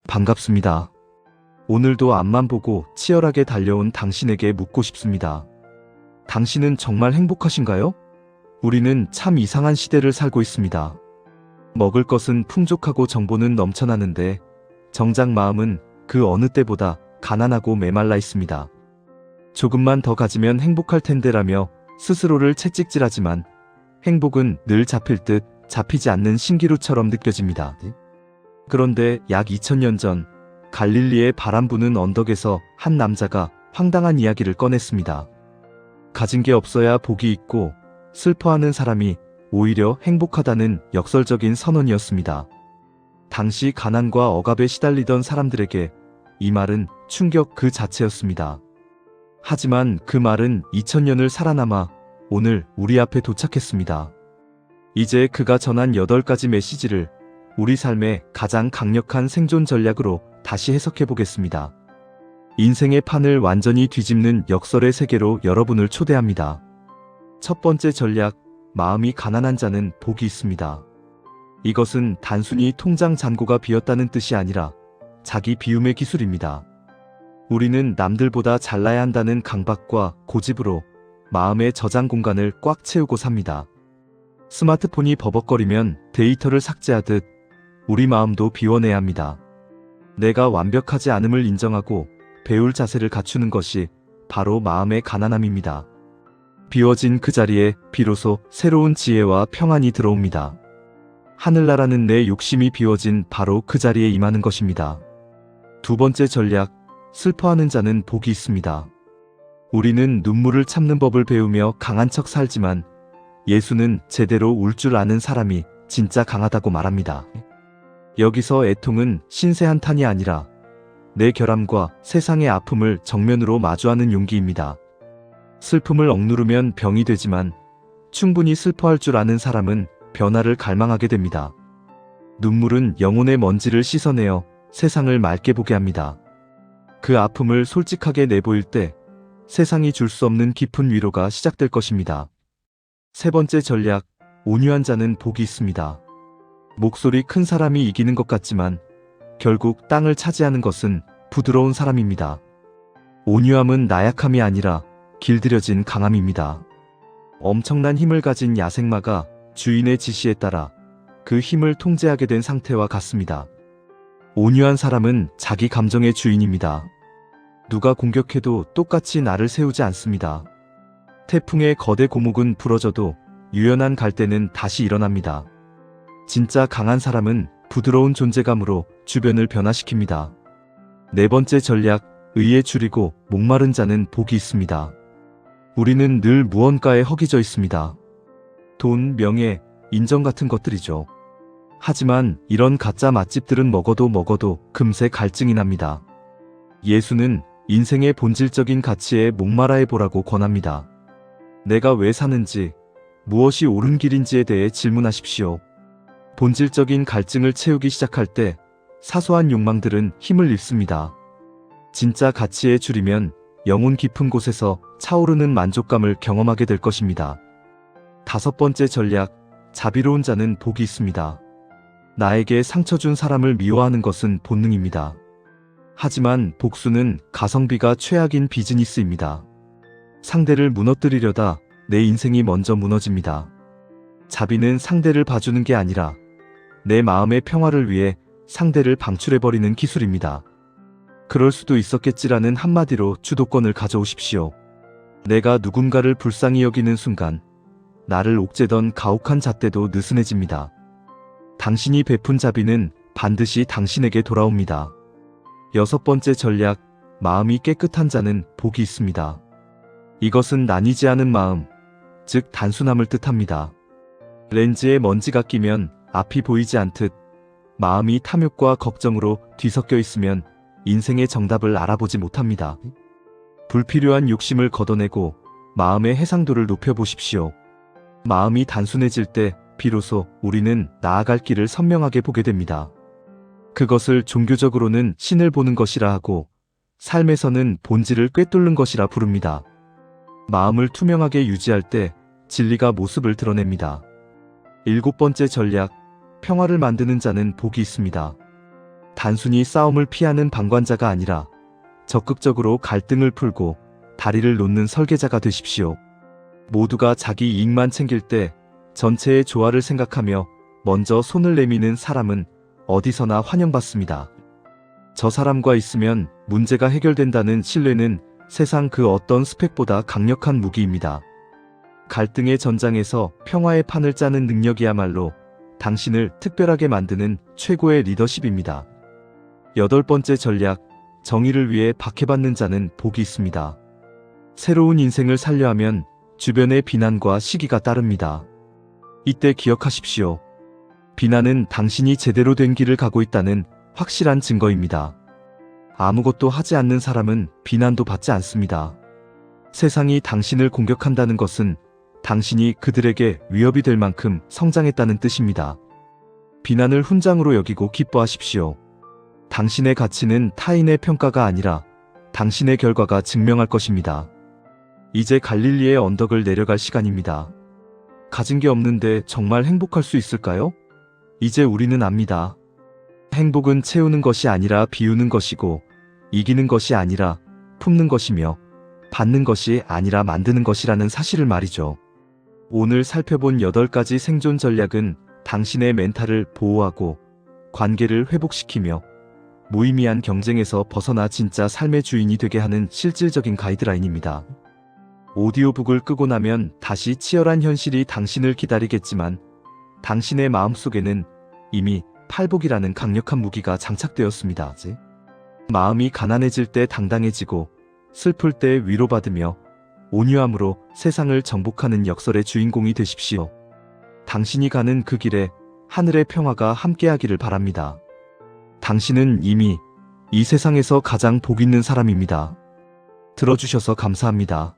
반갑습니다. 오늘도 앞만 보고 치열하게 달려온 당신에게 묻고 싶습니다. 당신은 정말 행복하신가요? 우리는 참 이상한 시대를 살고 있습니다. 먹을 것은 풍족하고 정보는 넘쳐나는데 정작 마음은 그 어느 때보다 가난하고 메말라 있습니다. 조금만 더 가지면 행복할 텐데라며 스스로를 채찍질하지만 행복은 늘 잡힐 듯 잡히지 않는 신기루처럼 느껴집니다. 그런데 약 2000년 전 갈릴리의 바람 부는 언덕에서 한 남자가 황당한 이야기를 꺼냈습니다. 가진 게 없어야 복이 있고 슬퍼하는 사람이 오히려 행복하다는 역설적인 선언이었습니다. 당시 가난과 억압에 시달리던 사람들에게 이 말은 충격 그 자체였습니다. 하지만 그 말은 2000년을 살아남아 오늘 우리 앞에 도착했습니다. 이제 그가 전한 8가지 메시지를 우리 삶의 가장 강력한 생존 전략으로 다시 해석해 보겠습니다. 인생의 판을 완전히 뒤집는 역설의 세계로 여러분을 초대합니다. 첫 번째 전략, 마음이 가난한 자는 복이 있습니다. 이것은 단순히 통장 잔고가 비었다는 뜻이 아니라 자기 비움의 기술입니다. 우리는 남들보다 잘나야 한다는 강박과 고집으로 마음의 저장 공간을 꽉 채우고 삽니다. 스마트폰이 버벅거리면 데이터를 삭제하듯 우리 마음도 비워내야 합니다. 내가 완벽하지 않음을 인정하고 배울 자세를 갖추는 것이 바로 마음의 가난함입니다. 비워진 그 자리에 비로소 새로운 지혜와 평안이 들어옵니다. 하늘나라는 내 욕심이 비워진 바로 그 자리에 임하는 것입니다. 두 번째 전략, 슬퍼하는 자는 복이 있습니다. 우리는 눈물을 참는 법을 배우며 강한 척 살지만 예수는 제대로 울 줄 아는 사람이 진짜 강하다고 말합니다. 여기서 애통은 신세 한탄이 아니라 내 결함과 세상의 아픔을 정면으로 마주하는 용기입니다. 슬픔을 억누르면 병이 되지만 충분히 슬퍼할 줄 아는 사람은 변화를 갈망하게 됩니다. 눈물은 영혼의 먼지를 씻어내어 세상을 맑게 보게 합니다. 그 아픔을 솔직하게 내보일 때 세상이 줄 수 없는 깊은 위로가 시작될 것입니다. 세 번째 전략, 온유한 자는 복이 있습니다. 목소리 큰 사람이 이기는 것 같지만 결국 땅을 차지하는 것은 부드러운 사람입니다. 온유함은 나약함이 아니라 길들여진 강함입니다. 엄청난 힘을 가진 야생마가 주인의 지시에 따라 그 힘을 통제하게 된 상태와 같습니다. 온유한 사람은 자기 감정의 주인입니다. 누가 공격해도 똑같이 나를 세우지 않습니다. 태풍의 거대 고목은 부러져도 유연한 갈대는 다시 일어납니다. 진짜 강한 사람은 부드러운 존재감으로 주변을 변화시킵니다. 네 번째 전략, 의에 줄이고 목마른 자는 복이 있습니다. 우리는 늘 무언가에 허기져 있습니다. 돈, 명예, 인정 같은 것들이죠. 하지만 이런 가짜 맛집들은 먹어도 금세 갈증이 납니다. 예수는 인생의 본질적인 가치에 목말라해 보라고 권합니다. 내가 왜 사는지, 무엇이 옳은 길인지에 대해 질문하십시오. 본질적인 갈증을 채우기 시작할 때 사소한 욕망들은 힘을 잃습니다. 진짜 가치에 줄이면 영혼 깊은 곳에서 차오르는 만족감을 경험하게 될 것입니다. 다섯 번째 전략, 자비로운 자는 복이 있습니다. 나에게 상처 준 사람을 미워하는 것은 본능입니다. 하지만 복수는 가성비가 최악인 비즈니스입니다. 상대를 무너뜨리려다 내 인생이 먼저 무너집니다. 자비는 상대를 봐주는 게 아니라 내 마음의 평화를 위해 상대를 방출해버리는 기술입니다. 그럴 수도 있었겠지라는 한마디로 주도권을 가져오십시오. 내가 누군가를 불쌍히 여기는 순간 나를 옥죄던 가혹한 잣대도 느슨해집니다. 당신이 베푼 자비는 반드시 당신에게 돌아옵니다. 여섯 번째 전략, 마음이 깨끗한 자는 복이 있습니다. 이것은 나뉘지 않은 마음, 즉 단순함을 뜻합니다. 렌즈에 먼지가 끼면 앞이 보이지 않듯 마음이 탐욕과 걱정으로 뒤섞여 있으면 인생의 정답을 알아보지 못합니다. 불필요한 욕심을 걷어내고 마음의 해상도를 높여보십시오. 마음이 단순해질 때 비로소 우리는 나아갈 길을 선명하게 보게 됩니다. 그것을 종교적으로는 신을 보는 것이라 하고 삶에서는 본질을 꿰뚫는 것이라 부릅니다. 마음을 투명하게 유지할 때 진리가 모습을 드러냅니다. 일곱 번째 전략, 평화를 만드는 자는 복이 있습니다. 단순히 싸움을 피하는 방관자가 아니라 적극적으로 갈등을 풀고 다리를 놓는 설계자가 되십시오. 모두가 자기 이익만 챙길 때 전체의 조화를 생각하며 먼저 손을 내미는 사람은 어디서나 환영받습니다. 저 사람과 있으면 문제가 해결된다는 신뢰는 세상 그 어떤 스펙보다 강력한 무기입니다. 갈등의 전장에서 평화의 판을 짜는 능력이야말로 당신을 특별하게 만드는 최고의 리더십입니다. 8번째 전략, 정의를 위해 박해받는 자는 복이 있습니다. 새로운 인생을 살려 하면 주변의 비난과 시기가 따릅니다. 이때 기억하십시오. 비난은 당신이 제대로 된 길을 가고 있다는 확실한 증거입니다. 아무것도 하지 않는 사람은 비난도 받지 않습니다. 세상이 당신을 공격한다는 것은 당신이 그들에게 위협이 될 만큼 성장했다는 뜻입니다. 비난을 훈장으로 여기고 기뻐하십시오. 당신의 가치는 타인의 평가가 아니라 당신의 결과가 증명할 것입니다. 이제 갈릴리의 언덕을 내려갈 시간입니다. 가진 게 없는데 정말 행복할 수 있을까요? 이제 우리는 압니다. 행복은 채우는 것이 아니라 비우는 것이고, 이기는 것이 아니라 품는 것이며, 받는 것이 아니라 만드는 것이라는 사실을 말이죠. 오늘 살펴본 8가지 생존 전략은 당신의 멘탈을 보호하고 관계를 회복시키며 무의미한 경쟁에서 벗어나 진짜 삶의 주인이 되게 하는 실질적인 가이드라인입니다. 오디오북을 끄고 나면 다시 치열한 현실이 당신을 기다리겠지만 당신의 마음속에는 이미 팔복이라는 강력한 무기가 장착되었습니다. 마음이 가난해질 때 당당해지고 슬플 때 위로받으며 온유함으로 세상을 정복하는 역설의 주인공이 되십시오. 당신이 가는 그 길에 하늘의 평화가 함께하기를 바랍니다. 당신은 이미 이 세상에서 가장 복 있는 사람입니다. 들어주셔서 감사합니다.